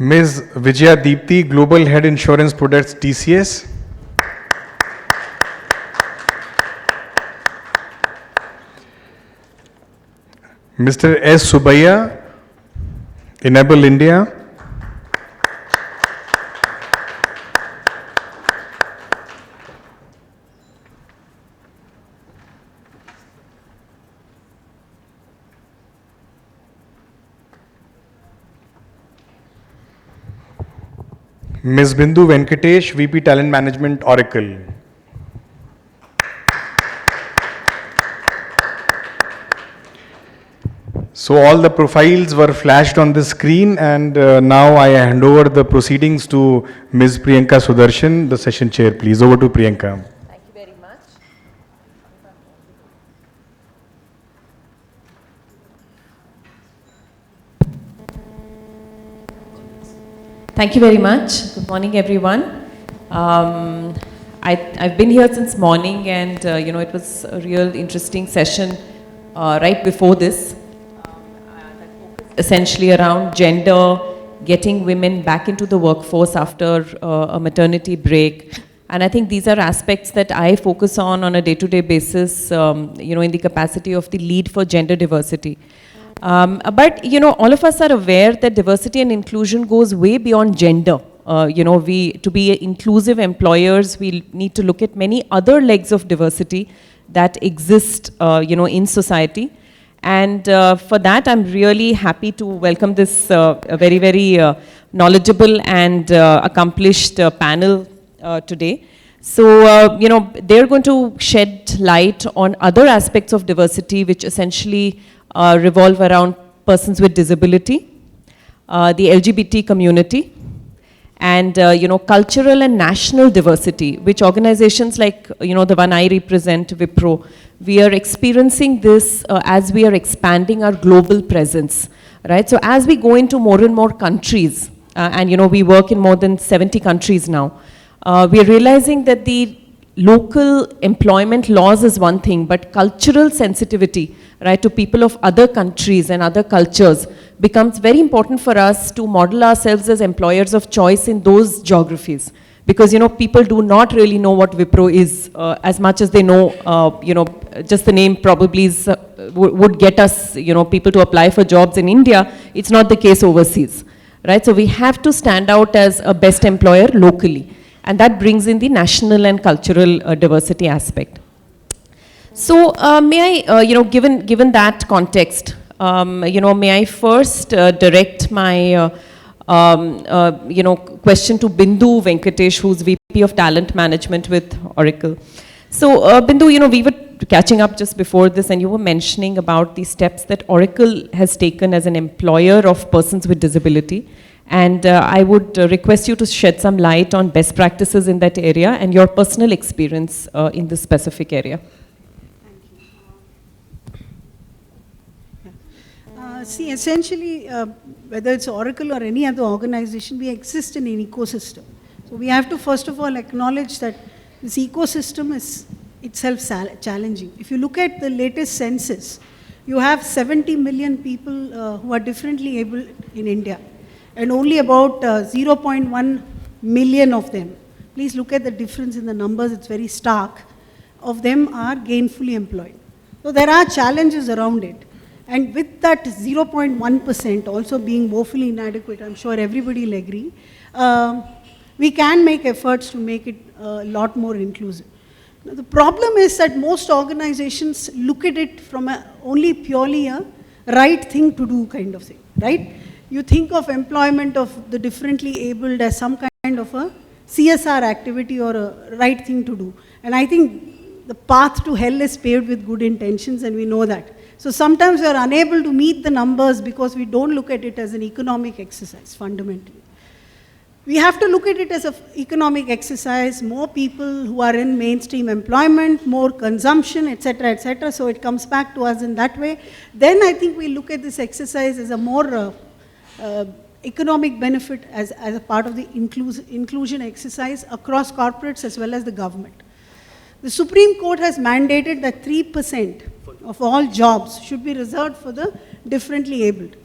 Ms. Vijaya Deepthi, Global Head Insurance Products, TCS. Mr. S. Subbiah, Enable India. Ms. Bindu Venkatesh, VP Talent Management, Oracle. So all the profiles were flashed on the screen, and now I hand over the proceedings to Ms. Priyanka Sudarshan, the session chair, please. Over to Priyanka. Thank you very much. Thank you very much. Good morning, everyone. I've been here since morning, and it was a real interesting session right before this. Essentially around gender, getting women back into the workforce after a maternity break. And I think these are aspects that I focus on a day-to-day basis, in the capacity of the lead for gender diversity. But all of us are aware that diversity and inclusion goes way beyond gender. To be inclusive employers, we need to look at many other legs of diversity that exist, in society. And for that, I'm really happy to welcome this very, very knowledgeable and accomplished panel today. So, they're going to shed light on other aspects of diversity, which essentially revolve around persons with disability, the LGBT community, and cultural and national diversity, which organizations like the one I represent, Wipro, we are experiencing this as we are expanding our global presence, right? So as we go into more and more countries, and we work in more than 70 countries now, we are realizing that the local employment laws is one thing, but cultural sensitivity, right, to people of other countries and other cultures becomes very important for us to model ourselves as employers of choice in those geographies. Because, people do not really know what Wipro is as much as they know, just the name probably is, would get us, people to apply for jobs in India. It's not the case overseas, right? So we have to stand out as a best employer locally. And that brings in the national and cultural diversity aspect. So may I, given that context, may I first direct my question to Bindu Venkatesh, who's VP of Talent Management with Oracle. So Bindu, we were catching up just before this, and you were mentioning about the steps that Oracle has taken as an employer of persons with disability. And I would request you to shed some light on best practices in that area and your personal experience in this specific area. See, essentially, whether it's Oracle or any other organization, we exist in an ecosystem. So we have to first of all acknowledge that this ecosystem is itself challenging. If you look at the latest census, you have 70 million people who are differently able in India, and only about 0.1 million of them, please look at the difference in the numbers, it's very stark, of them are gainfully employed. So there are challenges around it. And with that 0.1% also being woefully inadequate, I'm sure everybody will agree, we can make efforts to make it a lot more inclusive. Now, the problem is that most organizations look at it from only purely a right thing to do kind of thing, right? You think of employment of the differently abled as some kind of a CSR activity or a right thing to do. And I think the path to hell is paved with good intentions, and we know that. So sometimes we are unable to meet the numbers because we don't look at it as an economic exercise, fundamentally. We have to look at it as an economic exercise, more people who are in mainstream employment, more consumption, etc., etc. So it comes back to us in that way. Then I think we look at this exercise as a more economic benefit as a part of the inclusion exercise across corporates as well as the government. The Supreme Court has mandated that 3% of all jobs should be reserved for the differently abled.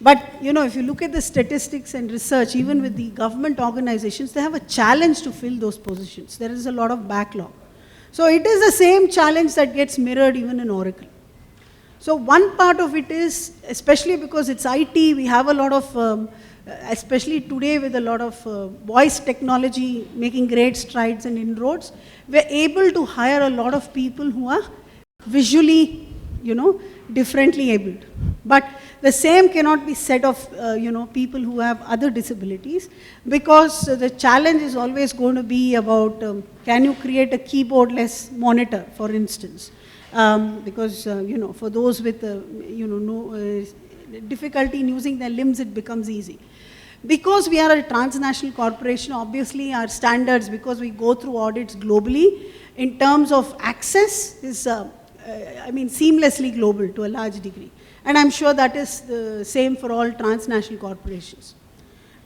But, you know, if you look at the statistics and research, even with the government organizations, they have a challenge to fill those positions. There is a lot of backlog. So it is the same challenge that gets mirrored even in Oracle. So one part of it is, especially because it's IT, we have a lot of, especially today with a lot of voice technology making great strides and inroads, we're able to hire a lot of people who are visually, you know, differently abled. But the same cannot be said of, you know, people who have other disabilities, because the challenge is always going to be about, can you create a keyboardless monitor, for instance? Because, you know, for those with, you know, no difficulty in using their limbs, it becomes easy. Because we are a transnational corporation, obviously our standards, because we go through audits globally, in terms of access is, I mean, seamlessly global to a large degree. And I'm sure that is the same for all transnational corporations.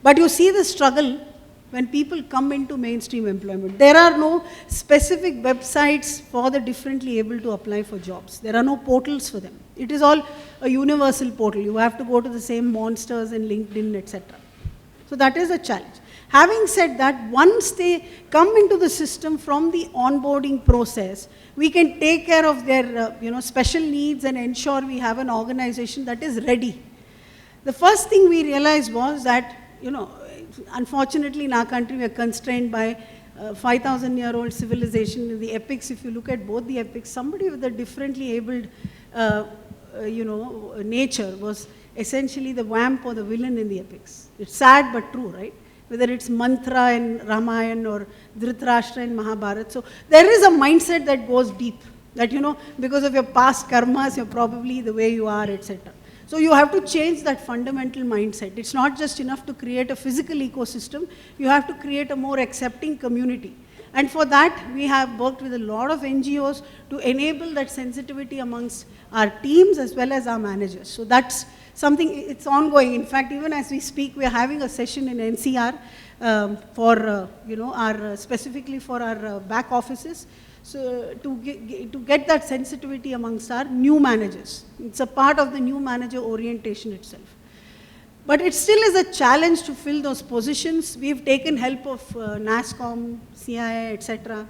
But you see the struggle when people come into mainstream employment. There are no specific websites for the differently able to apply for jobs. There are no portals for them. It is all a universal portal. You have to go to the same monsters in LinkedIn, etc. So that is a challenge. Having said that, once they come into the system from the onboarding process, we can take care of their you know, special needs and ensure we have an organization that is ready. The first thing we realized was that, you know, unfortunately in our country we are constrained by 5,000-year-old civilization. In the epics, if you look at both the epics, somebody with a differently abled you know, nature was essentially the vamp or the villain in the epics. It's sad but true, right? Whether it's Mantra in Ramayana or Dhritarashtra in Mahabharata. So there is a mindset that goes deep, that, you know, because of your past karmas, you're probably the way you are, etc. So you have to change that fundamental mindset. It's not just enough to create a physical ecosystem, you have to create a more accepting community. And for that, we have worked with a lot of NGOs to enable that sensitivity amongst our teams as well as our managers. So that's something, it's ongoing. In fact, even as we speak, we are having a session in NCR for, you know, our, specifically for our back offices. So to get that sensitivity amongst our new managers. It's a part of the new manager orientation itself. But it still is a challenge to fill those positions. We've taken help of NASSCOM, CIA, etc.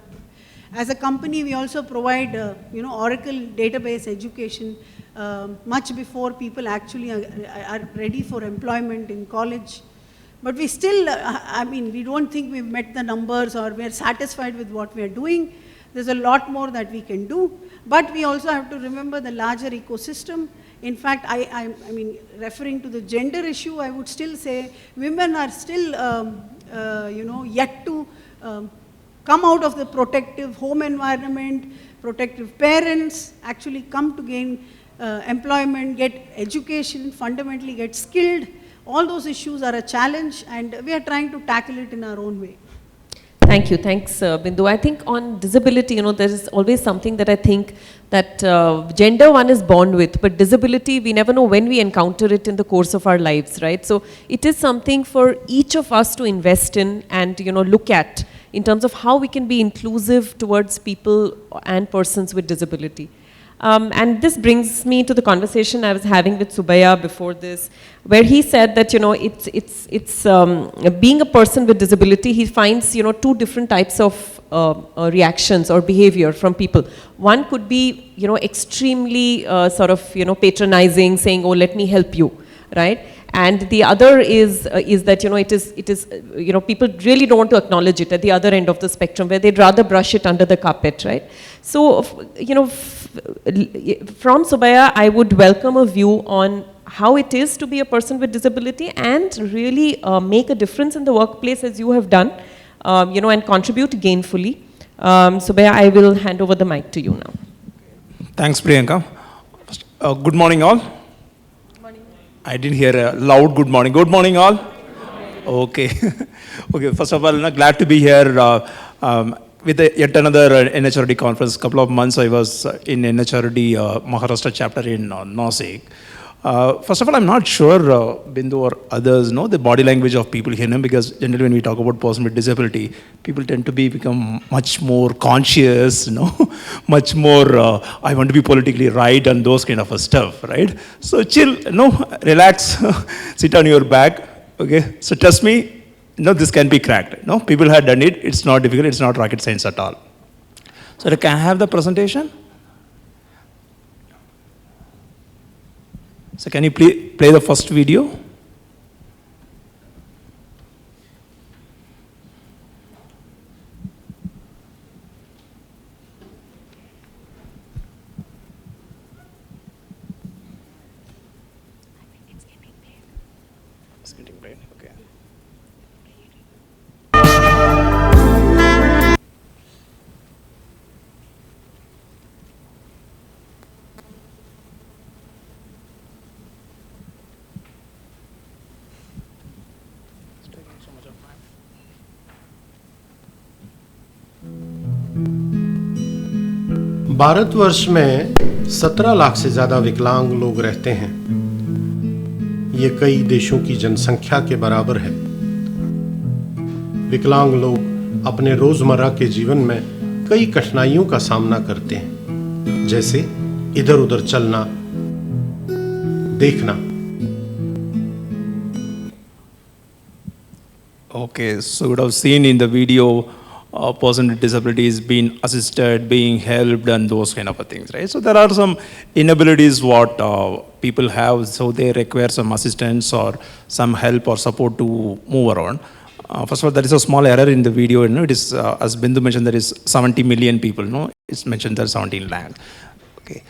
As a company, we also provide, you know, Oracle database education much before people actually are ready for employment in college. But we still, I mean, we don't think we've met the numbers or we're satisfied with what we're doing. There's a lot more that we can do. But we also have to remember the larger ecosystem. In fact, I mean, referring to the gender issue, I would still say women are still, you know, yet to come out of the protective home environment, protective parents, actually come to gain employment, get education, fundamentally get skilled. All those issues are a challenge, and we are trying to tackle it in our own way. Thank you. Thanks, Bindu. I think on disability, you know, there is always something that I think that gender one is born with, but disability, we never know when we encounter it in the course of our lives, right? So it is something for each of us to invest in and, you know, look at in terms of how we can be inclusive towards people and persons with disability. And this brings me to the conversation I was having with Subaya before this, where he said that, you know, it's being a person with disability, he finds, you know, two different types of reactions or behavior from people. One could be, you know, extremely sort of, you know, patronizing, saying, oh, let me help you, right? And the other is that, you know, it is, you know, people really don't want to acknowledge it at the other end of the spectrum, where they'd rather brush it under the carpet, right? So, you know, from Subaya, I would welcome a view on how it is to be a person with disability and really make a difference in the workplace as you have done, you know, and contribute gainfully. Subaya, I will hand over the mic to you now. Thanks, Priyanka. Good morning, all. Good morning. I didn't hear a loud good morning. Good morning, all. Okay. Okay. First of all, glad to be here with yet another NHRD conference. Couple of months I was in NHRD Maharashtra chapter in Nasik. First of all, I'm not sure, Bindu or others know the body language of people here, because generally when we talk about person with disability, people tend to become much more conscious, much more, I want to be politically right and those kind of stuff, right? So chill, relax, sit on your back, okay? So trust me, this can be cracked. People have done it. It's not difficult. It's not rocket science at all. So can I have the presentation? So can you play the first video? It's getting played, okay. Bharatvarsh में 17 लाख से ज्यादा विकलांग लोग रहते हैं। ये कई देशों की जनसंख्या के बराबर है। विकलांग लोग अपने रोजमर्रा के जीवन में कई कठिनाइयों का सामना करते हैं, जैसे इधर-उधर चलना, देखना। Okay, so you would have seen in the video, a person with disability is being assisted, being helped, and those kind of things, right? So there are some inabilities what people have, so they require some assistance or some help or support to move around. First of all, there is a small error in the video. It is, as Bindu mentioned, there is 70 million people. It's mentioned there 17 lakh. Okay.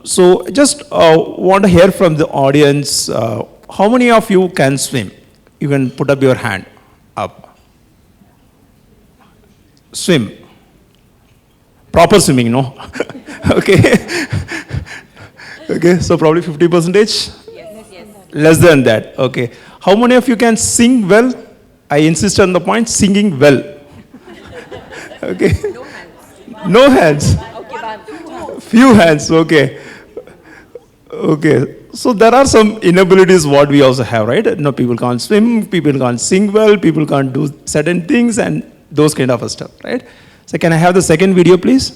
So just want to hear from the audience. How many of you can swim? You can put up your hand up. Swim. Proper swimming, no? Okay. Okay, so probably 50%? Yes. Less than that, okay. How many of you can sing well? I insist on the point, singing well. Okay. No hands. Okay, few hands, okay. Okay, so there are some inabilities what we also have, right? People can't swim, people can't sing well, people can't do certain things and those kind of stuff, right? So can I have the second video, please?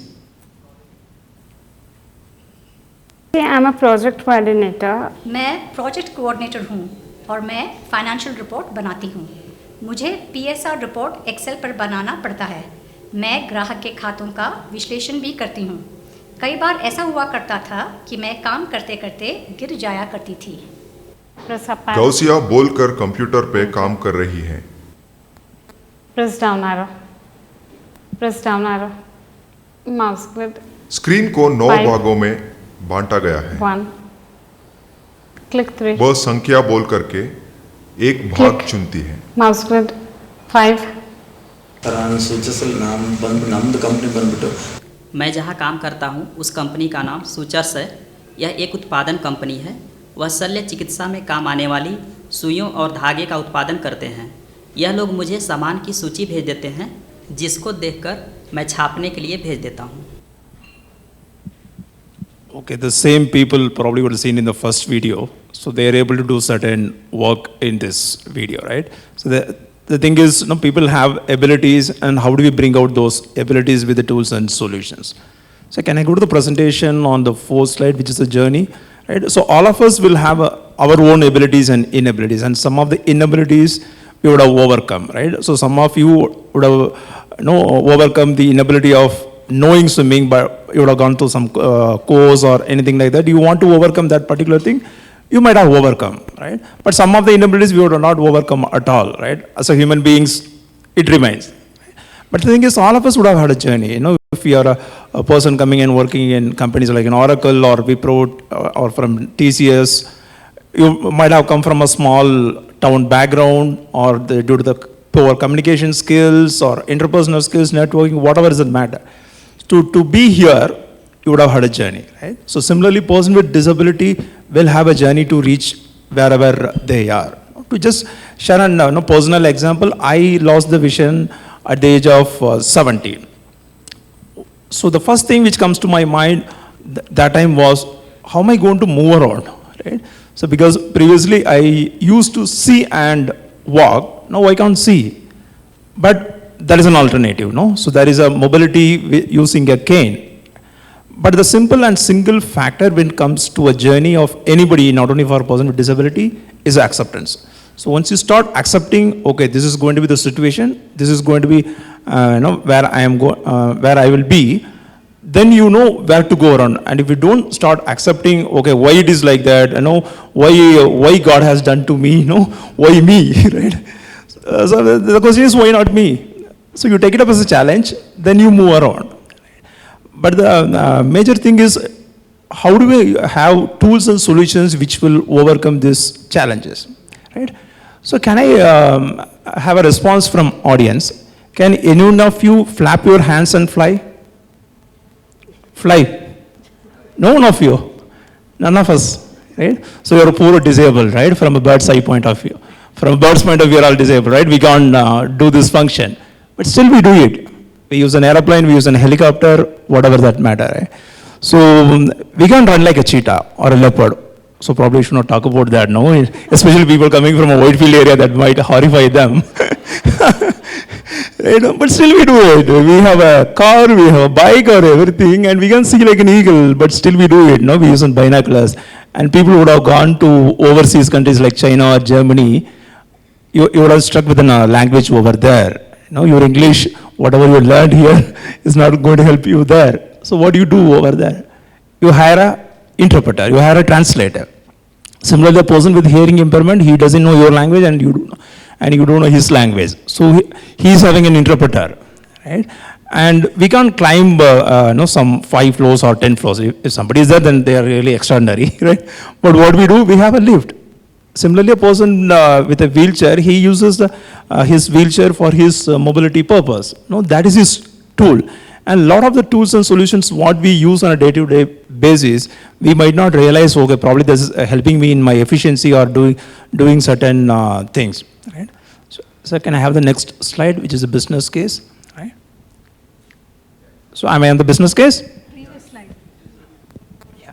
I'm a project coordinator. मैं project coordinator हूँ और मैं financial report बनाती हूँ। मुझे PSR report Excel पर बनाना पड़ता है। मैं ग्राहक के खातों का विश्लेषण भी करती हूँ। कई बार ऐसा हुआ करता था कि मैं काम करते करते गिर जाया करती थी। गौसिया बोलकर कंप्यूटर पे काम कर रही हैं। Press down arrow. Press down arrow. Mouse click. Screen को 9 Five. भागों में बांटा गया है। 1. Click 3. वह संख्या बोल करके एक भाग Click. चुनती है। Mouse click 5. ನಾನು ಸೂಚರ್ಸಲ್ಲಿ ನಮ್ಮದು ಕಂಪ್ನಿ ಬಂದ್ಬಿಟ್ಟು मैं जहाँ काम करता हूँ उस कंपनी का नाम सूचर्स है। यह एक उत्पादन कंपनी है। वह शल्य चिकित्सा में काम आने वाली सुइयों और धागे का उत्पादन करते हैं। यह लोग मुझे सामान की सूची भेज देते हैं, जिसको देखकर मैं छापने के लिए भेज देता हूँ। Okay, the same people probably would have seen in the first video. So they are able to do certain work in this video, right? So the thing is, people have abilities, and how do we bring out those abilities with the tools and solutions? So can I go to the presentation on the fourth slide, which is the journey, right? So all of us will have our own abilities and inabilities, and some of the inabilities we would have overcome, right? So some of you would have overcome the inability of knowing swimming, but you would have gone through some course or anything like that. You want to overcome that particular thing, you might have overcome, right? But some of the inabilities we would have not overcome at all, right? As a human beings, it remains. But the thing is, all of us would have had a journey. If you are a person coming and working in companies like an Oracle or Wipro or from TCS, you might have come from a small town background, or due to the poor communication skills or interpersonal skills, networking, whatever doesn't matter. To be here, you would have had a journey, right? So similarly, person with disability will have a journey to reach wherever they are. To just share a personal example, I lost the vision at the age of 17. So the first thing which comes to my mind that time was, how am I going to move around? right? So because previously I used to see and walk, now I can't see. But there is an alternative, no? So there is a mobility using a cane. But the simple and single factor when it comes to a journey of anybody, not only for a person with disability, is acceptance. So once you start accepting, okay, this is going to be the situation, this is going to be, where I will be, then you know where to go around. And if you don't start accepting, okay, why it is like that, why God has done to me, why me, right? So the question is, why not me? So you take it up as a challenge, then you move around. But the major thing is, how do we have tools and solutions which will overcome these challenges, right? So can I have a response from audience? Can anyone of you flap your hands and fly? Fly? No one of you? None of us, right? So you're poor disabled, right? From a bird's eye point of view. From a bird's point of view, we're all disabled, right? We can't do this function. But still we do it. We use an aeroplane, we use a helicopter, whatever that matter, right? So we can't run like a cheetah or a leopard. So probably should not talk about that, no? Especially people coming from a Whitefield area, that might horrify them. Right? But still we do it. We have a car, we have a bike or everything, and we can see like an eagle, but still we do it, no? We use binoculars. And people would have gone to overseas countries like China or Germany, you would have stuck with a language over there. Your English, whatever you learned here, is not going to help you there. So what do you do over there? You hire an interpreter, you hire a translator. Similarly, a person with hearing impairment, he doesn't know your language and you don't know his language. So he is having an interpreter, right? And we can't climb some 5 floors or 10 floors. If somebody is there, then they are really extraordinary, right? But what we do, we have a lift. Similarly, a person with a wheelchair, he uses his wheelchair for his mobility purpose. No, that is his tool. And a lot of the tools and solutions what we use on a day-to-day basis, we might not realize, okay, probably this is helping me in my efficiency or doing certain things. Right? So can I have the next slide, which is a business case? Right? So am I on the business case? Previous slide. Yeah.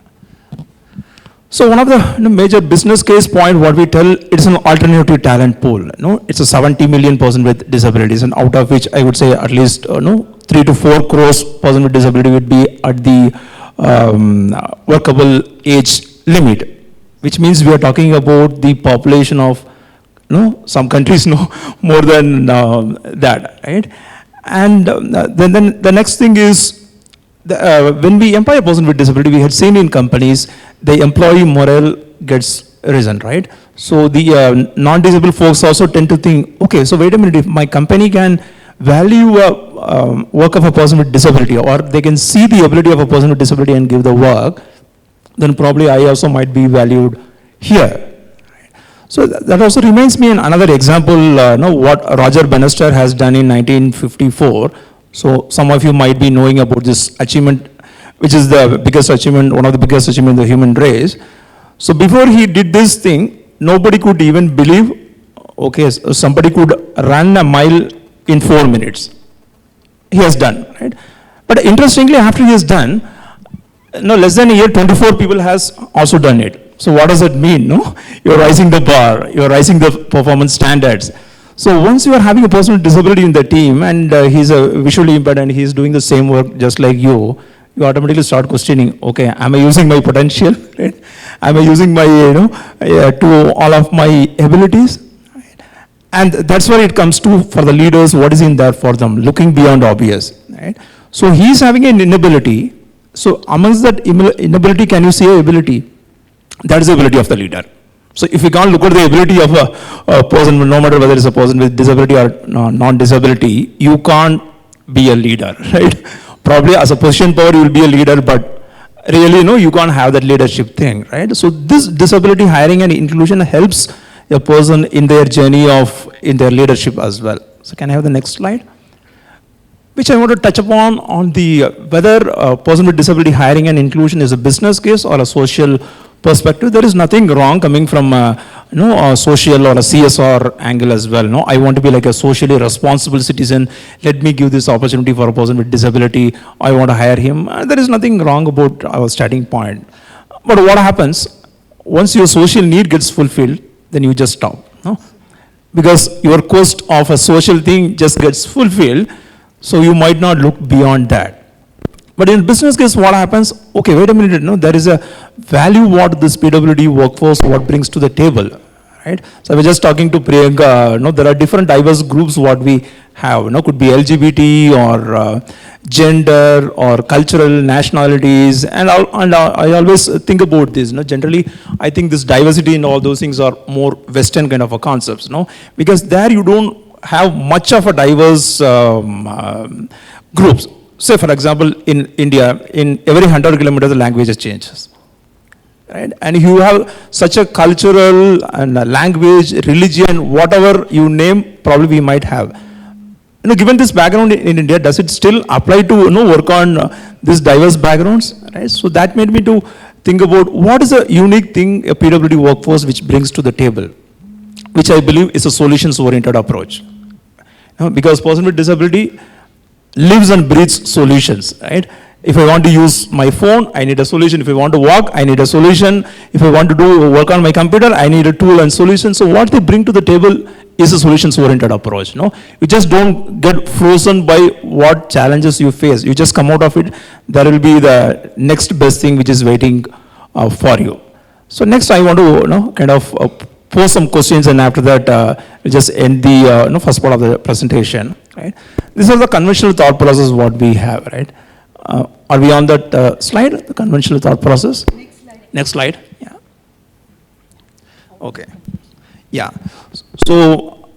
So one of the major business case point, what we tell, it's an alternative talent pool. It's a 70 million person with disabilities, and out of which I would say at least 3 to 4 crores person with disability would be at the workable age limit, which means we are talking about the population of some countries more than that, right? And then the next thing is, when we employ a person with disability, we had seen in companies, the employee morale gets risen, right? So the non-disabled folks also tend to think, okay, so wait a minute, if my company can value work of a person with disability, or they can see the ability of a person with disability and give the work, then probably I also might be valued here. So that also reminds me in another example, what Roger Bannister has done in 1954. So some of you might be knowing about this achievement, which is the biggest achievement, one of the biggest achievements of the human race. So before he did this thing, nobody could even believe, okay, somebody could run a mile in 4 minutes. He has done, right? But interestingly, after he has done, less than a year, 24 people has also done it. So what does it mean? You're rising the bar, you're rising the performance standards. So once you are having a person with disability in the team, and he's visually impaired and he's doing the same work just like you automatically start questioning, okay, am I using my potential, right? Am I using my, to all of my abilities? And that's where it comes to, for the leaders, what is in there for them, looking beyond obvious, right? So he's having an inability. So amongst that inability, can you see an ability? That is the ability of the leader. So if you can't look at the ability of a person, no matter whether it's a person with disability or non-disability, you can't be a leader, right? Probably as a position power, you will be a leader, but really, you can't have that leadership thing, right? So this disability hiring and inclusion helps a person in their journey in their leadership as well. So can I have the next slide? Which I want to touch upon on the whether a person with disability hiring and inclusion is a business case or a social perspective. There is nothing wrong coming from a social or a CSR angle as well. I want to be like a socially responsible citizen. Let me give this opportunity for a person with disability. I want to hire him. There is nothing wrong about our starting point. But what happens? once your social need gets fulfilled, then you just stop. No? Because your quest of a social thing just gets fulfilled, so you might not look beyond that. But in business case, what happens? Okay, wait a minute, no, there is a value what this PWD workforce what brings to the table, right? So I was just talking to Priyanka, no, there are different diverse groups what we have, no, could be LGBT or gender or cultural nationalities, and I always think about this, no, generally I think this diversity and all those things are more Western kind of a concepts, no, because there you don't have much of a diverse groups. Say, for example, in India, in every 100 kilometers, the language changes. Right? And you have such a cultural and a language, religion, whatever you name, probably we might have. You know, given this background in India, does it still apply to work on these diverse backgrounds? Right? So that made me to think about what is a unique thing a PWD workforce which brings to the table, which I believe is a solutions-oriented approach. Because person with disability lives and breathes solutions, right? If I want to use my phone, I need a solution. If I want to walk, I need a solution. If I want to do work on my computer, I need a tool and solution. So what they bring to the table is a solutions-oriented approach. No, you just don't get frozen by what challenges you face. You just come out of it. There will be the next best thing which is waiting for you. So next, I want to kind of pose some questions, and after that, we'll just end the first part of the presentation. Right? These are the conventional thought process what we have, right? Are we on that slide, the conventional thought process? Next slide. Next slide, yeah. Okay, yeah. So,